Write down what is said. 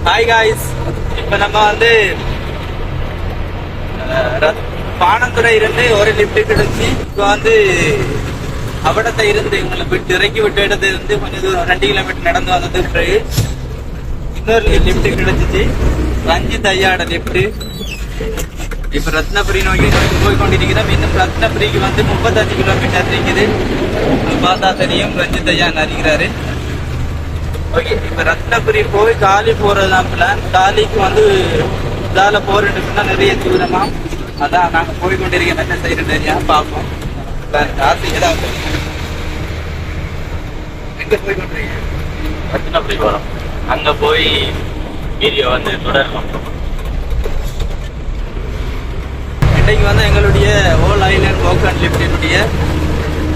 Hi guys, இப்ப நம்ம வந்து பானந்துறை இருந்து ஒரு லிப்ட் கிடைச்சி இப்ப வந்து அவடத்தை இருந்து உங்களை விட்டு இறக்கி விட்டு இடத்துல இருந்து கொஞ்சம் தூரம் 2 கிலோமீட்டர் நடந்து வந்தது பிறகு இன்னொரு லிப்ட் கிடைச்சிச்சு. ரஞ்சித் ஐயாட லிப்ட். இப்ப ரத்னபுரி நோக்கி போய் கொண்டிருக்கிறோம். இன்னும் ரத்னபுரிக்கு வந்து 35 கிலோமீட்டர் இருக்குது. பார்த்தா தெரியும் ரஞ்சித் ஐயா அறிகிறாரு. ஓகே, இப்ப ரத்னபுரி போய் காலி போறதுதான் பிளான். காலிக்கு வந்து இதால போறேன்னு சொன்னா நிறைய தூரமா, அதான் நாங்க போய் கொண்டிருக்கோம். என்ன செய்யறது தெரியா பார்ப்போம். காசு ஏதாவது எங்க போய் கொண்டிருக்கீங்க? ரத்னபுரி போறோம். அங்க போய் வீடியோ வந்து தொடரும். இன்னைக்கு வந்து எங்களுடைய ஓல் ஐலேண்ட் வாக் அண்ட் லிஃப்டினுடைய